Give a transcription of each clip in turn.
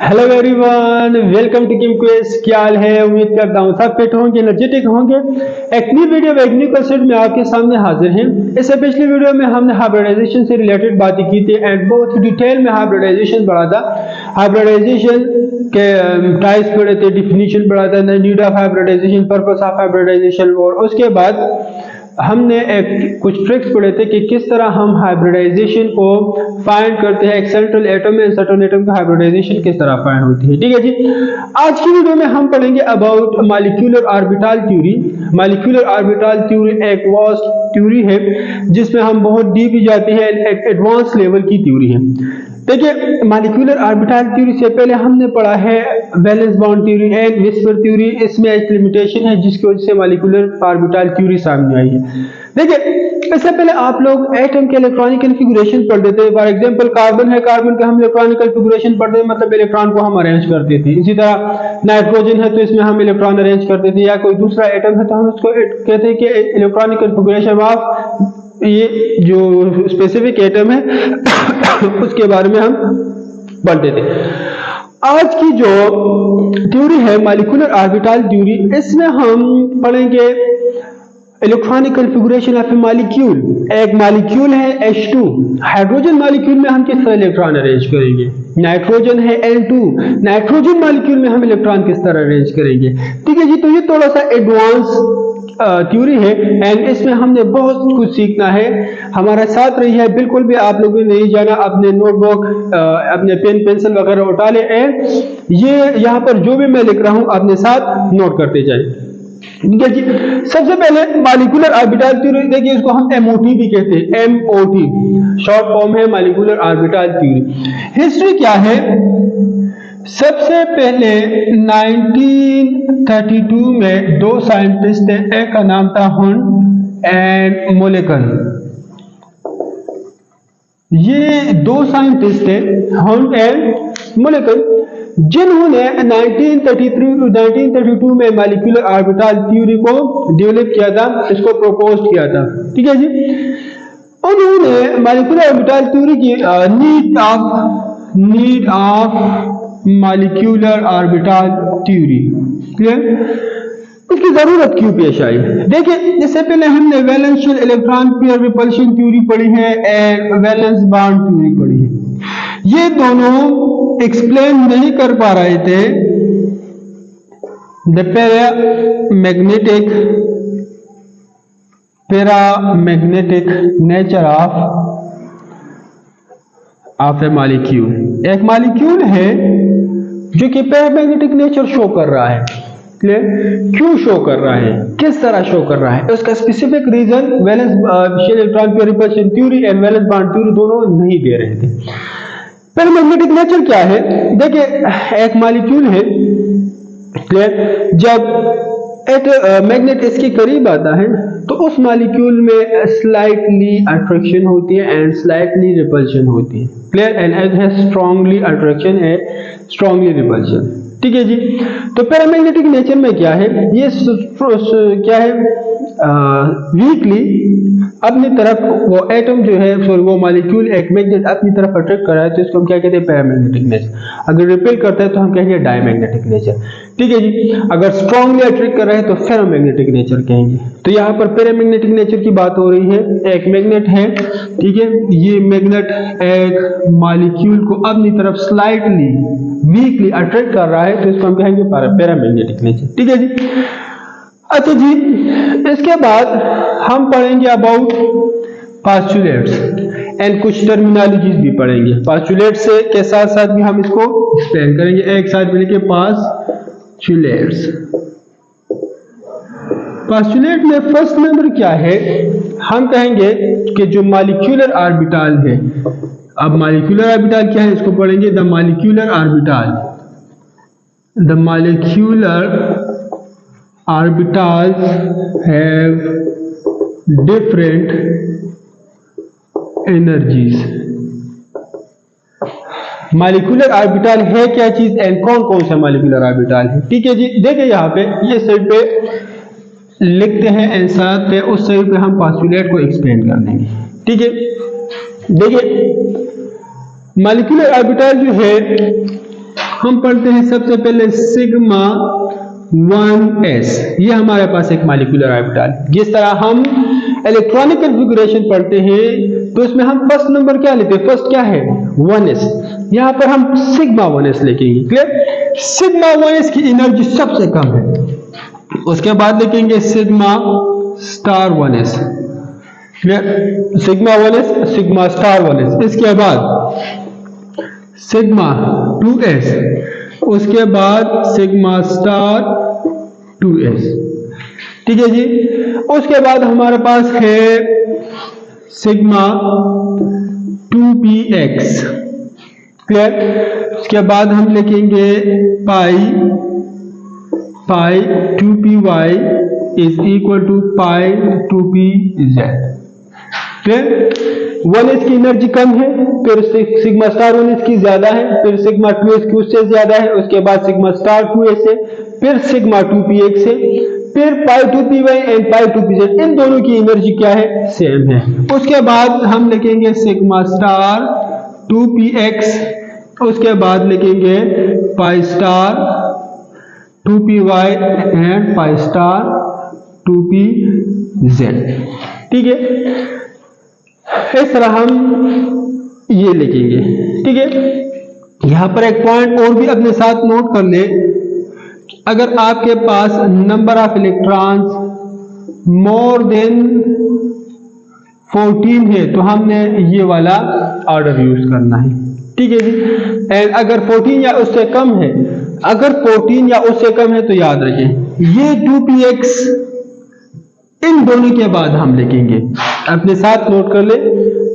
Hello everyone, welcome to Kim quiz. क्या हाल है? उम्मीद करता हूँ सब फिट होंगे, एनर्जेटिक होंगे। एक नई वीडियो एक न्यू कंसेप्ट में आपके सामने हाजिर हैं। इससे पिछली वीडियो में हमने हाइब्रिडाइजेशन से रिलेटेड बातें की थी एंड बहुत डिटेल में हाइब्रिडाइजेशन पढ़ा था। हाइब्रिडाइजेशन के टाइप्स पढ़े थे, डिफिनीशन पढ़ा था, need of hybridization, purpose of hybridization, और उसके बाद हमने कुछ ट्रिक्स पढ़े थे कि किस तरह हम हाइब्रिडाइजेशन को फाइंड करते हैं। एक सेंट्रल एटम में सर्टेन एटम का हाइब्रिडाइजेशन किस तरह फाइंड होती है। ठीक है जी। आज की वीडियो में हम पढ़ेंगे about molecular orbital theory. Molecular orbital theory एक वास्ट थ्योरी है जिसमें हम बहुत डीप जाते हैं, एक एडवांस लेवल की थ्योरी है। देखिए, मॉलिक्यूलर ऑर्बिटल थ्योरी से पहले हमने पढ़ा है valence bond theory and whisper theory. इसमें एक लिमिटेशन है जिसकी वजह से मॉलिक्यूलर ऑर्बिटल थ्योरी सामने आई है। देखिए, इससे पहले आप लोग एटम के इलेक्ट्रॉनिक कन्फिगुरेशन पढ़ते थे। फॉर एग्जांपल कार्बन है, कार्बन का हम इलेक्ट्रॉनिक कन्फिगुरेशन पढ़ते हैं, मतलब इलेक्ट्रॉन को हम अरेंज करते थे। इसी तरह नाइट्रोजन है तो इसमें हम इलेक्ट्रॉन अरेंज करते थे, या कोई दूसरा एटम है तो हम उसको कहते हैं कि इलेक्ट्रॉनिक कन्फिगुरेशन ऑफ ये जो स्पेसिफिक एटम है उसके बारे में हम पढ़ते थे। आज की जो थ्योरी है मॉलिक्यूलर ऑर्बिटल थ्योरी, इसमें हम पढ़ेंगे electronic configuration of A molecule. एक मॉलिक्यूल है H2, हाइड्रोजन मॉलिक्यूल में हम किस तरह इलेक्ट्रॉन अरेंज करेंगे। नाइट्रोजन है N2, नाइट्रोजन मॉलिक्यूल में हम इलेक्ट्रॉन किस तरह अरेंज करेंगे। ठीक है जी। तो ये थोड़ा सा एडवांस थ्योरी है एंड इसमें हमने बहुत कुछ सीखना है। हमारा साथ रही है, बिल्कुल भी आप लोगों ने नहीं जाना। अपने नोटबुक, अपने पेन पेंसिल वगैरह उठा ले। ये यहाँ पर जो भी मैं लिख रहा हूँ अपने साथ नोट करते जाए। ठीक है जी। सबसे पहले मॉलिक्यूलर ऑर्बिटल थ्योरी, देखिए इसको हम MOT भी कहते हैं। MOT शॉर्ट फॉर्म है मॉलिक्यूलर ऑर्बिटल थ्योरी। हिस्ट्री क्या है? सबसे पहले 1932 में दो साइंटिस्ट थे, एक का नाम था हुंड एंड मोलेकन। ये दो साइंटिस्ट थे, हुंड एंड मोलेकन, जिन्होंने 1932 में मॉलिक्यूलर ऑर्बिटल थ्योरी को डेवलप किया था, इसको प्रपोज किया था। ठीक है जी। उन्होंने मॉलिक्यूलर ऑर्बिटल थ्योरी की need of molecular orbital theory, clear, इसकी जरूरत क्यों पेश आई। देखिए, इससे पहले हमने वैलेंशियल इलेक्ट्रॉन पेयर रिपल्शन थ्योरी पढ़ी है एंड वैलेंस बॉन्ड थ्योरी पढ़ी है। ये दोनों एक्सप्लेन नहीं कर पा रहे थे the paramagnetic nature of A molecule. एक मॉलिक्यूल है जो कि पैरामैग्नेटिक नेचर शो कर रहा है। क्यों शो कर रहा है, किस तरह शो कर रहा है, उसका specific reason valence electron pair repulsion theory and valence bond theory दोनों नहीं दे रहे थे। पैरामैग्नेटिक नेचर क्या है? देखिए, एक मॉलिक्यूल है, क्लियर, जब एक मैग्नेट इसके करीब आता है तो उस मॉलिक्यूल में स्लाइटली अट्रैक्शन होती है एंड स्लाइटली रिपल्शन होती है, clear, and it has strongly attraction and strongly repulsion. ठीक है जी। तो पैरामैग्नेटिक नेचर में क्या है, ये क्या है, वीकली अपनी तरफ वो एटम जो है, सॉरी वो मॉलिक्यूल एक मैग्नेट अपनी तरफ अट्रैक्ट कर रहा है तो इसको हम क्या कहते हैं, पैरामैग्नेटिक नेचर। अगर रिपेल करता है तो हम कहेंगे डायमैग्नेटिक नेचर। ठीक है जी। अगर स्ट्रांगली अट्रैक्ट कर रहा है तो फेरोमैग्नेटिक नेचर कहेंगे। तो यहाँ पर पैरामैग्नेटिक नेचर की बात हो रही है। एक मैग्नेट है, ठीक है, ये मैग्नेट एक मॉलिक्यूल को अपनी तरफ स्लाइटली वीकली अट्रैक्ट कर रहा है तो इसको हम कहेंगे पैरामैग्नेटिक नेचर। ठीक है जी। अच्छा जी, इसके बाद हम पढ़ेंगे अबाउट पास्टुलेट्स एंड कुछ टर्मिनोलॉजीज भी पढ़ेंगे। पास्टुलेट से के साथ साथ भी हम इसको एक्सप्लेन करेंगे। एक साथ मिलके पास्टुलेट्स। पास्टुलेट में फर्स्ट नंबर क्या है, हम कहेंगे कि जो मॉलिक्यूलर ऑर्बिटल है। अब मॉलिक्यूलर ऑर्बिटल क्या है, इसको पढ़ेंगे। The molecular orbital, the molecular orbitals have different energies। Molecular orbital है क्या चीज एंड कौन कौन सा मॉलिक्यूलर ऑर्बिटल है। ठीक है जी। देखिए यहाँ पे ये साइड पे लिखते हैं एंड साथ पे उस साइड पे हम पास्टुलेट को एक्सप्लेन कर देंगे। ठीक है। देखिए, मॉलिक्यूलर ऑर्बिटल जो है हम पढ़ते हैं सबसे पहले सिग्मा 1s, ये हमारे पास एक मॉलिक्यूलर ऑर्बिटल। जिस तरह हम इलेक्ट्रॉनिक कॉन्फ़िगरेशन पढ़ते हैं तो इसमें हम फर्स्ट नंबर क्या लेते हैं, फर्स्ट क्या है 1s, यहां पर हम सिग्मा 1s लिखेंगे। क्लियर? सिग्मा 1s की एनर्जी सबसे कम है, उसके बाद लिखेंगे sigma star 1s। Clear? Sigma 1s, sigma star 1s, इसके बाद सिग्मा 2s, उसके बाद सिग्मा स्टार 2s। ठीक है जी। उसके बाद हमारे पास है सिग्मा 2px। क्लियर? उसके बाद हम लिखेंगे pi 2py is equal to pi 2pz। Clear? 1s की एनर्जी कम है, फिर सिग्मा स्टार 1s की ज्यादा है, फिर सिग्मा 2s की उससे ज्यादा है, उसके बाद सिग्मा स्टार 2s है, फिर सिग्मा 2px है, फिर पाई 2py एंड पाई 2pz। इन दोनों की एनर्जी क्या है, सेम है। उसके बाद हम लिखेंगे सिग्मा स्टार 2px, उसके बाद लिखेंगे pi star 2py and pi star 2pz। ठीक है, इस तरह हम ये लिखेंगे। ठीक है, यहां पर एक पॉइंट और भी अपने साथ नोट कर ले, अगर आपके पास number of electrons more than 14 है तो हमने ये वाला ऑर्डर यूज करना है। ठीक है जी। एंड अगर 14 या उससे कम है, अगर 14 या उससे कम है तो याद रखें ये 2px इन दोनों के बाद हम लिखेंगे, अपने साथ नोट कर ले।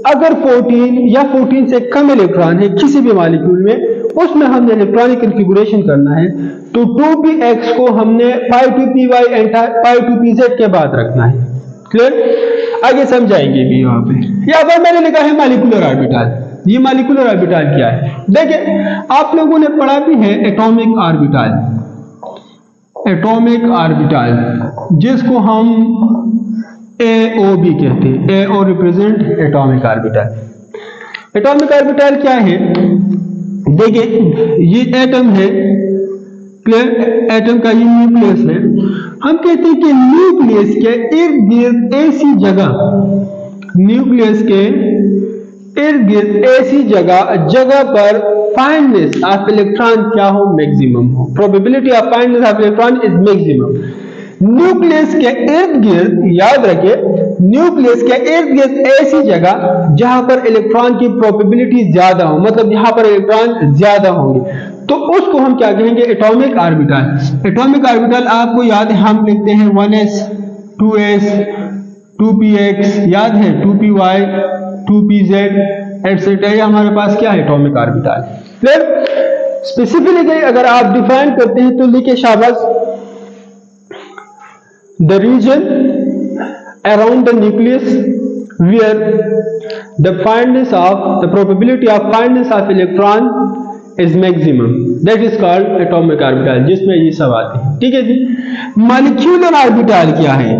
अगर 14 या 14 से कम इलेक्ट्रॉन है किसी भी मॉलिक्यूल में, उसमें हमने इलेक्ट्रॉनिक कॉन्फ़िगरेशन करना है तो 2px को हमने पाई 2py एंड पाई 2pz के बाद रखना है। क्लियर? आगे समझाएंगे भी वहां पे। यहाँ पर मैंने लिखा है मॉलिक्यूलर ऑर्बिटल। ये मॉलिक्यूलर ऑर्बिटल क्या है? देखिए, आप लोगों ने पढ़ा भी है एटॉमिक ऑर्बिटल, एटॉमिक ऑर्बिटल जिसको हम AO भी कहते हैं। AO represent atomic orbital. Atomic orbital क्या है? देखिए, ये एटम है, एटम का ये न्यूक्लियस है। हम कहते हैं कि न्यूक्लियस के इर्द गिर्द ऐसी जगह, न्यूक्लियस के इर्द गिर्द ऐसी जगह पर फाइंडनेस ऑफ इलेक्ट्रॉन क्या हो, मैक्सिमम हो। Probability of findness of electron is maximum. Nucleus के इर्द गिर्द, याद रखे, न्यूक्लियस के इर्द गिर्द ऐसी जगह जहां पर इलेक्ट्रॉन की प्रोबेबिलिटी ज्यादा हो, मतलब यहां पर इलेक्ट्रॉन ज्यादा होंगे, तो उसको हम क्या कहेंगे, एटॉमिक ऑर्बिटल। एटॉमिक ऑर्बिटल आपको याद है, हम लिखते हैं 1s 2s 2px, याद है 2py 2pz एटसेट्रा। ये हमारे पास क्या है, एटॉमिक ऑर्बिटल। फिर स्पेसिफिकली अगर आप डिफाइन करते हैं तो लिखे शाबाश, the region around the nucleus where the fineness of the probability of fineness of electron is maximum, that is called atomic orbital, जिसमें ये सब आते हैं। ठीक है जी। मॉलिक्यूलर ऑर्बिटल क्या है?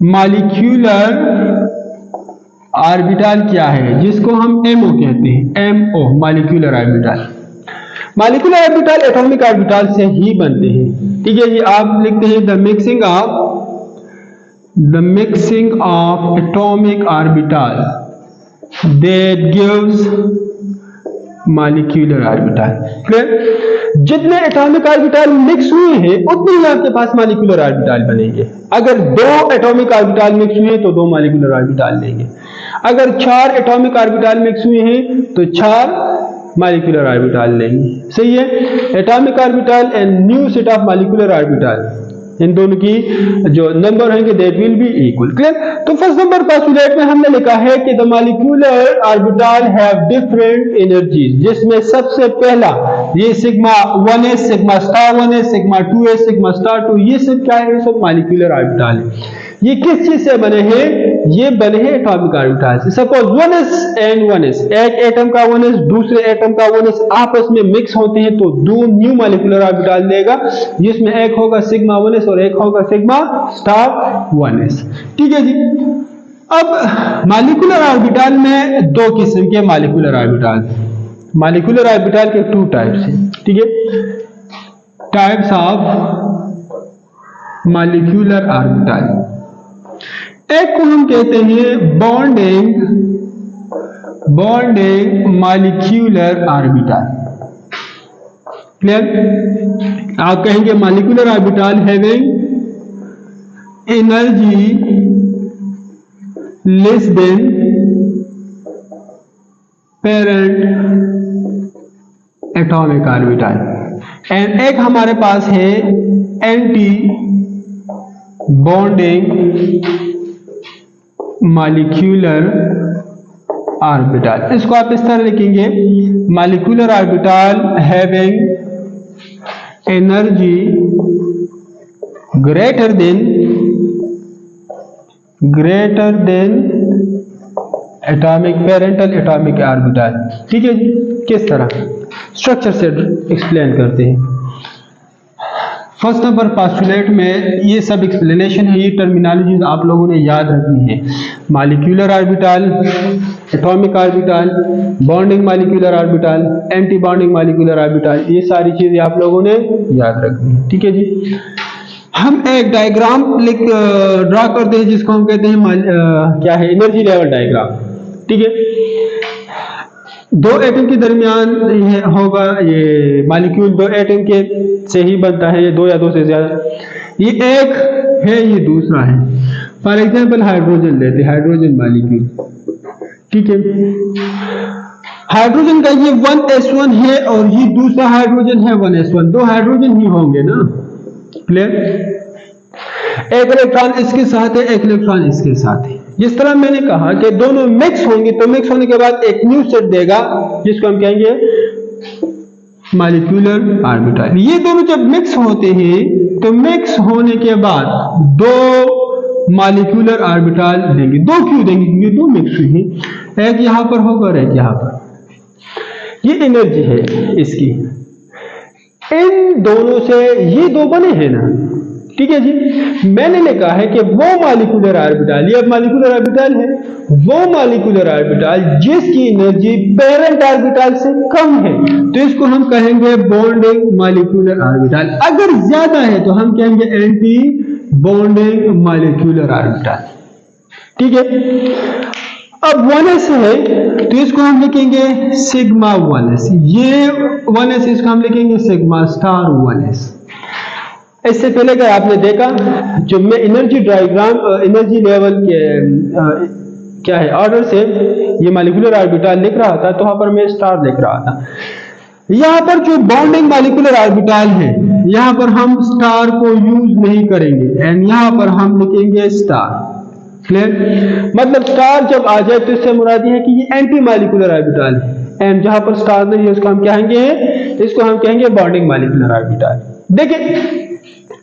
मॉलिक्यूलर ऑर्बिटल क्या है, जिसको हम MO कहते हैं, MO molecular orbital. Molecular orbital atomic orbital से ही बनते हैं। ठीक है जी। आप लिखते हैं the mixing of atomic orbital that gives molecular orbital. Clear? जितने एटॉमिक ऑर्बिटल मिक्स हुए हैं उतने ही आपके पास मॉलिक्यूलर ऑर्बिटल बनेंगे। अगर 2 एटॉमिक ऑर्बिटल मिक्स हुए तो 2 मॉलिक्यूलर ऑर्बिटल लेंगे। अगर 4 एटॉमिक ऑर्बिटल मिक्स हुए हैं तो 4 मॉलिक्यूलर ऑर्बिटल लेंगे। सही है? Atomic orbital and new set of molecular orbital, इन दोनों की जो नंबर होंगे that will be equal. Clear? तो फर्स्ट नंबर पोस्टुलेट में हमने लिखा है कि the molecular orbital have different energies, जिसमें सबसे पहला ये sigma 1s, sigma star 1s, sigma 2s, sigma star 2, ये सब क्या है, सब मॉलिक्यूलर ऑर्बिटल है। ये किस चीज से बने हैं? ये बने हैं एटॉमिक ऑर्बिटल से। सपोज 1s एंड 1s, एक एटम का 1s दूसरे एटम का 1s आपस में मिक्स होते हैं तो 2 न्यू मॉलिक्यूलर ऑर्बिटल देगा, जिसमें एक होगा सिग्मा 1s और एक होगा सिग्मा स्टार 1s। ठीक है जी। अब मॉलिक्यूलर ऑर्बिटल में 2 किस्म के मॉलिक्यूलर ऑर्बिटल, मॉलिक्यूलर ऑर्बिटल के 2 टाइप्स हैं, ठीक है। टाइप्स ऑफ मॉलिक्यूलर ऑर्बिटल, एक को हम कहते हैं बॉन्डिंग मॉलिक्यूलर ऑर्बिटल। क्लियर? आप कहेंगे molecular orbital having energy less than parent atomic orbital, and एक हमारे पास है एंटी बॉन्डिंग मॉलिक्यूलर ऑर्बिटल। इसको आप इस तरह लिखेंगे, molecular orbital having energy greater than atomic parental atomic orbital, ठीक है जी। किस तरह स्ट्रक्चर से एक्सप्लेन करते हैं। फर्स्ट नंबर पास्टुलेट में ये सब एक्सप्लेनेशन है, ये टर्मिनोलॉजीज आप लोगों ने याद रखनी है। Molecular orbital, atomic orbital, bonding molecular orbital, anti bonding molecular orbital, ये सारी चीजें आप लोगों ने याद रखनी है, ठीक है जी। हम एक डायग्राम ड्रा करते हैं जिसको हम कहते हैं क्या है, एनर्जी लेवल डायग्राम, ठीक है। दो एटम के दरमियान ये होगा, ये मॉलिक्यूल दो एटम के से ही बनता है, ये दो या दो से ज्यादा। ये एक है, ये दूसरा है। फॉर एग्जांपल हाइड्रोजन लेते हैं, हाइड्रोजन मॉलिक्यूल, ठीक है। हाइड्रोजन का ये 1s1 है और ये दूसरा हाइड्रोजन है 1s1, दो हाइड्रोजन ही होंगे ना। क्लियर? एक इलेक्ट्रॉन इसके साथ है, एक इलेक्ट्रॉन इसके साथ है। जिस तरह मैंने कहा कि दोनों मिक्स होंगे, तो मिक्स होने के बाद एक न्यू सेट देगा जिसको हम कहेंगे मॉलिक्यूलर ऑर्बिटल। ये दोनों जब मिक्स होते हैं तो मिक्स होने के बाद दो मॉलिक्यूलर ऑर्बिटल देंगे। दो क्यों देंगे? क्योंकि दो मिक्स हुई हैं, एक यहां पर होगा और एक यहां पर। ये एनर्जी है इसकी, इन दोनों से ये दो बने हैं ना, ठीक है जी। मैंने लिखा है कि वो मॉलिक्यूलर ऑर्बिटल, ये अब मॉलिक्यूलर ऑर्बिटल है, वो मॉलिक्यूलर ऑर्बिटल जिसकी एनर्जी पेरेंट ऑर्बिटल से कम है, तो इसको हम कहेंगे बॉन्डिंग मॉलिक्यूलर ऑर्बिटल। अगर ज्यादा है तो हम कहेंगे एंटी बॉन्डिंग मॉलिक्यूलर ऑर्बिटल, ठीक है। अब 1s है तो इसको हम लिखेंगे सिग्मा 1s, ये 1s इसको हम लिखेंगे सिग्मा स्टार 1s। इससे पहले अगर आपने देखा, जब मैं एनर्जी डायग्राम एनर्जी लेवल के क्या है ऑर्डर से ये मॉलिक्यूलर ऑर्बिटल लिख रहा था, तो वहां पर मैं स्टार लिख रहा था। यहां पर जो बॉन्डिंग मॉलिक्यूलर ऑर्बिटल है, यहां पर हम स्टार को यूज नहीं करेंगे एंड यहां पर हम लिखेंगे स्टार। क्लियर? मतलब स्टार जब आ जाए तो इससे मुराद है कि ये एंटी मॉलिक्यूलर ऑर्बिटल है, एंड जहां पर स्टार नहीं है उसको हम कहेंगे, इसको हम कहेंगे बॉन्डिंग मॉलिक्यूलर ऑर्बिटल। देखिए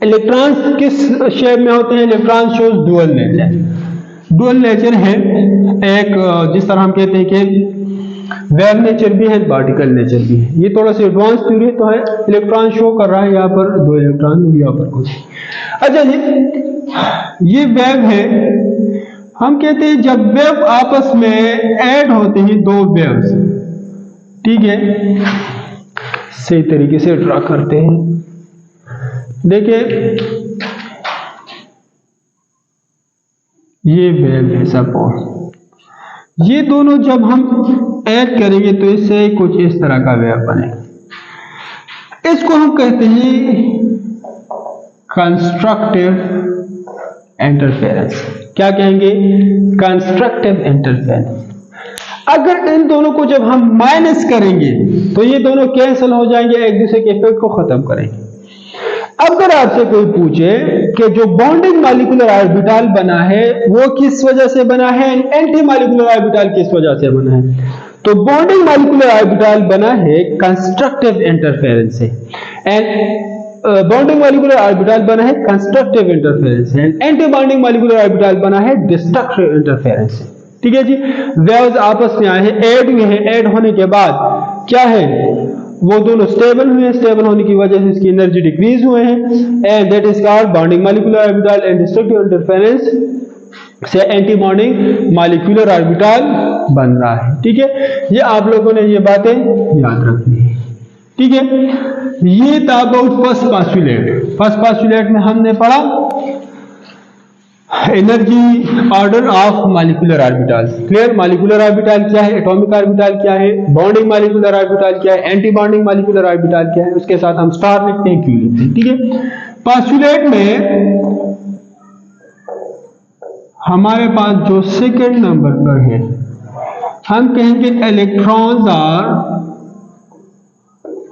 इलेक्ट्रॉन्स किस शेप में होते हैं? Electron shows dual nature. Dual nature है, एक जिस तरह हम कहते हैं कि वेव नेचर भी है, पार्टिकल नेचर भी है। ये थोड़ा सा एडवांस थ्योरी तो है। इलेक्ट्रॉन शो कर रहा है यहाँ पर दो इलेक्ट्रॉन, यहाँ पर कुछ। अच्छा जी, ये वेव है। हम कहते हैं जब वेव आपस में ऐड होते हैं, दो वेव्स, ठीक है, सही तरीके से ड्रा करते हैं। देखिए ये वेव है सपोज, ये दोनों जब हम ऐड करेंगे तो इससे कुछ इस तरह का वेव बनेगा। इसको हम कहते हैं कंस्ट्रक्टिव इंटरफेरेंस। क्या कहेंगे? Constructive interference. अगर इन दोनों को जब हम माइनस करेंगे तो ये दोनों कैंसिल हो जाएंगे, एक दूसरे के इफेक्ट को खत्म करेंगे। अगर आपसे कोई पूछे कि जो बॉन्डिंग मॉलिक्यूलर ऑर्बिटल बना है वो किस वजह से बना है, एंटी मॉलिक्यूलर ऑर्बिटल किस वजह से बना है, तो बॉन्डिंग मॉलिक्यूलर ऑर्बिटल बना है कंस्ट्रक्टिव इंटरफेरेंस से, एंड बॉन्डिंग मॉलिक्यूलर ऑर्बिटल बना है कंस्ट्रक्टिव इंटरफेरेंस से, एंटी बॉन्डिंग मॉलिक्यूलर ऑर्बिटल बना है डिस्ट्रक्टिव इंटरफेरेंस से। ठीक है जी। वेव्स आपस में आए हैं, ऐड हुए हैं, ऐड होने के बाद क्या है, वो दोनों स्टेबल हुए हैं, स्टेबल होने की वजह से इसकी एनर्जी डिक्रीज हुए हैं, and that is called bonding molecular orbital and destructive interference से एंटी बॉन्डिंग मॉलिक्यूलर ऑर्बिटल बन रहा है। ठीक है, ये आप लोगों ने ये बातें याद रखनी है। ठीक है, ये था about first postulate. First postulate में हमने पढ़ा energy order of molecular orbital. Clear, molecular orbital क्या है, एटॉमिक ऑर्बिटल क्या है, बॉन्डिंग मॉलिक्यूलर ऑर्बिटल क्या है, एंटी बॉन्डिंग मॉलिक्यूलर ऑर्बिटल क्या है, उसके साथ हम स्टार लिखते हैं, क्यू लिखते हैं। ठीक है, पोस्टुलेट में हमारे पास जो सेकंड नंबर पर है हम कहेंगे electrons are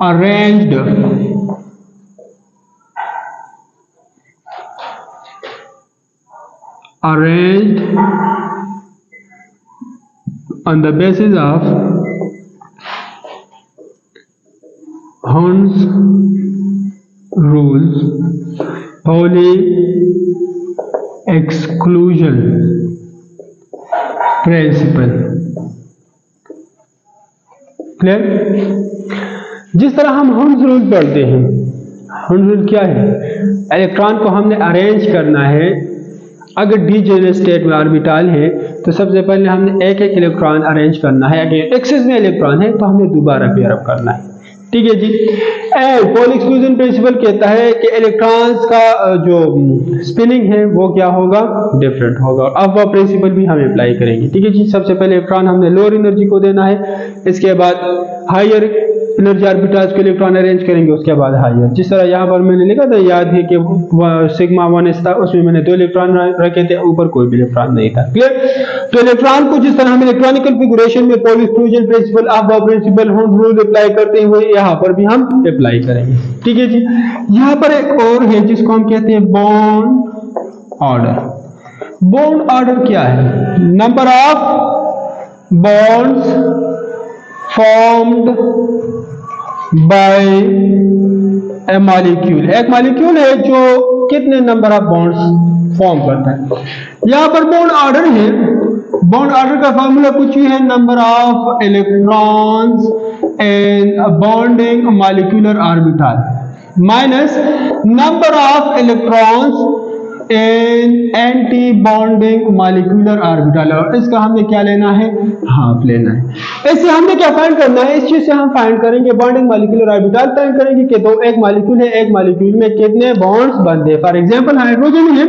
arranged on the basis of Hund's rules, Pauli exclusion principle। Clear, जिस तरह हम हंड्स रूल पढ़ते हैं, हंड्स रूल क्या है, इलेक्ट्रॉन को हमने अरेंज करना है। अगर डीजेनरेट स्टेट में ऑर्बिटल है तो सबसे पहले हमने एक एक इलेक्ट्रॉन अरेंज करना है। अगर एक्सेस में इलेक्ट्रॉन है तो हमने दोबारा पेयर अप करना है। ठीक है जी। पॉली एक्सक्लूजन प्रिंसिपल कहता है कि इलेक्ट्रॉन्स का जो स्पिनिंग है वो क्या होगा, डिफरेंट होगा। अब वह प्रिंसिपल भी हम अप्लाई करेंगे। ठीक है जी, सबसे पहले इलेक्ट्रॉन हमने लोअर एनर्जी को देना है, इसके बाद हायर एनर्जी ऑर्बिटल्स को इलेक्ट्रॉन अरेंज करेंगे, उसके बाद हायर। जिस तरह यहाँ पर मैंने लिखा था, याद है कि सिग्मा 1s था, उसमें मैंने 2 इलेक्ट्रॉन रखे थे, ऊपर कोई भी इलेक्ट्रॉन नहीं था। क्लियर, तो इलेक्ट्रॉन को जिस तरह हम इलेक्ट्रॉनिक कॉन्फ़िगरेशन में Pauli exclusion principle of the principle Hund's rule apply करते हुए यहाँ पर भी हम अप्लाई करेंगे। ठीक है जी। यहाँ पर एक और है जिसको हम कहते हैं बॉन्ड ऑर्डर। बॉन्ड ऑर्डर क्या है, number of bonds formed by A molecule. एक मॉलिक्यूल है जो कितने नंबर ऑफ बॉन्ड्स फॉर्म करता है। यहां पर बॉन्ड ऑर्डर है। बॉन्ड ऑर्डर का फॉर्मूला कुछ ही है, number of electrons in bonding molecular orbital minus number of electrons in anti bonding molecular orbital. और इसका हमने क्या लेना है, हाफ लेना है। इससे हमने क्या फाइंड करना है, इस चीज से हम फाइंड करेंगे बॉन्डिंग मॉलिक्यूलर ऑर्बिटल फाइंड करेंगे कि दो एक मॉलिक्यूल है, एक मॉलिक्यूल में कितने बॉन्ड्स बनते हैं। फॉर एग्जांपल हाइड्रोजन है,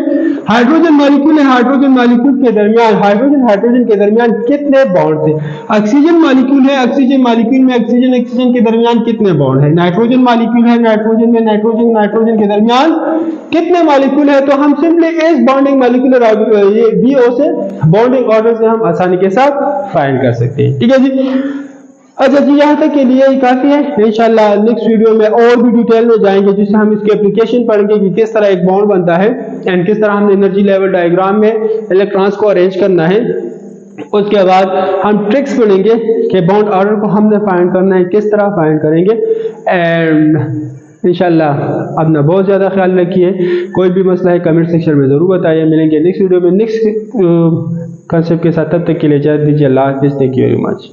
हाइड्रोजन मॉलिक्यूल है, हाइड्रोजन मॉलिक्यूल के दरमियान हाइड्रोजन के दरमियान कितने बॉन्ड्स हैं। ऑक्सीजन मॉलिक्यूल है, ऑक्सीजन मॉलिक्यूल में ऑक्सीजन के दरमियान कितने बॉन्ड है। नाइट्रोजन मॉलिक्यूल है, नाइट्रोजन में नाइट्रोजन के दरमियान कितने मॉलिक्यूल है। तो हम सिंपली इस बॉन्डिंग मॉलिक्यूलर ये BO से बॉन्डिंग ऑर्डर से हम आसानी के साथ फाइंड कर सकते हैं। ठीक है जी। अच्छा जी, यहाँ तक के लिए काफी है। इंशाल्लाह नेक्स्ट वीडियो में और भी डिटेल में जाएंगे, जिससे हम इसके एप्लीकेशन पढ़ेंगे कि किस तरह एक बॉन्ड बनता है एंड किस तरह हमने एनर्जी लेवल डायग्राम में इलेक्ट्रॉन्स को अरेंज करना है। उसके बाद हम ट्रिक्स पढ़ेंगे कि बॉन्ड ऑर्डर को हमने फाइंड करना है, किस तरह फाइंड करेंगे। एंड इंशाल्लाह अपना बहुत ज़्यादा ख्याल रखिए। कोई भी मसला है कमेंट सेक्शन में ज़रूर बताइए। मिलेंगे नेक्स्ट वीडियो में नेक्स्ट कंसेप्ट के साथ, तब तक के लिए इजाज़त दीजिए। अल्लाह हाफ़िज़। Thank you very much.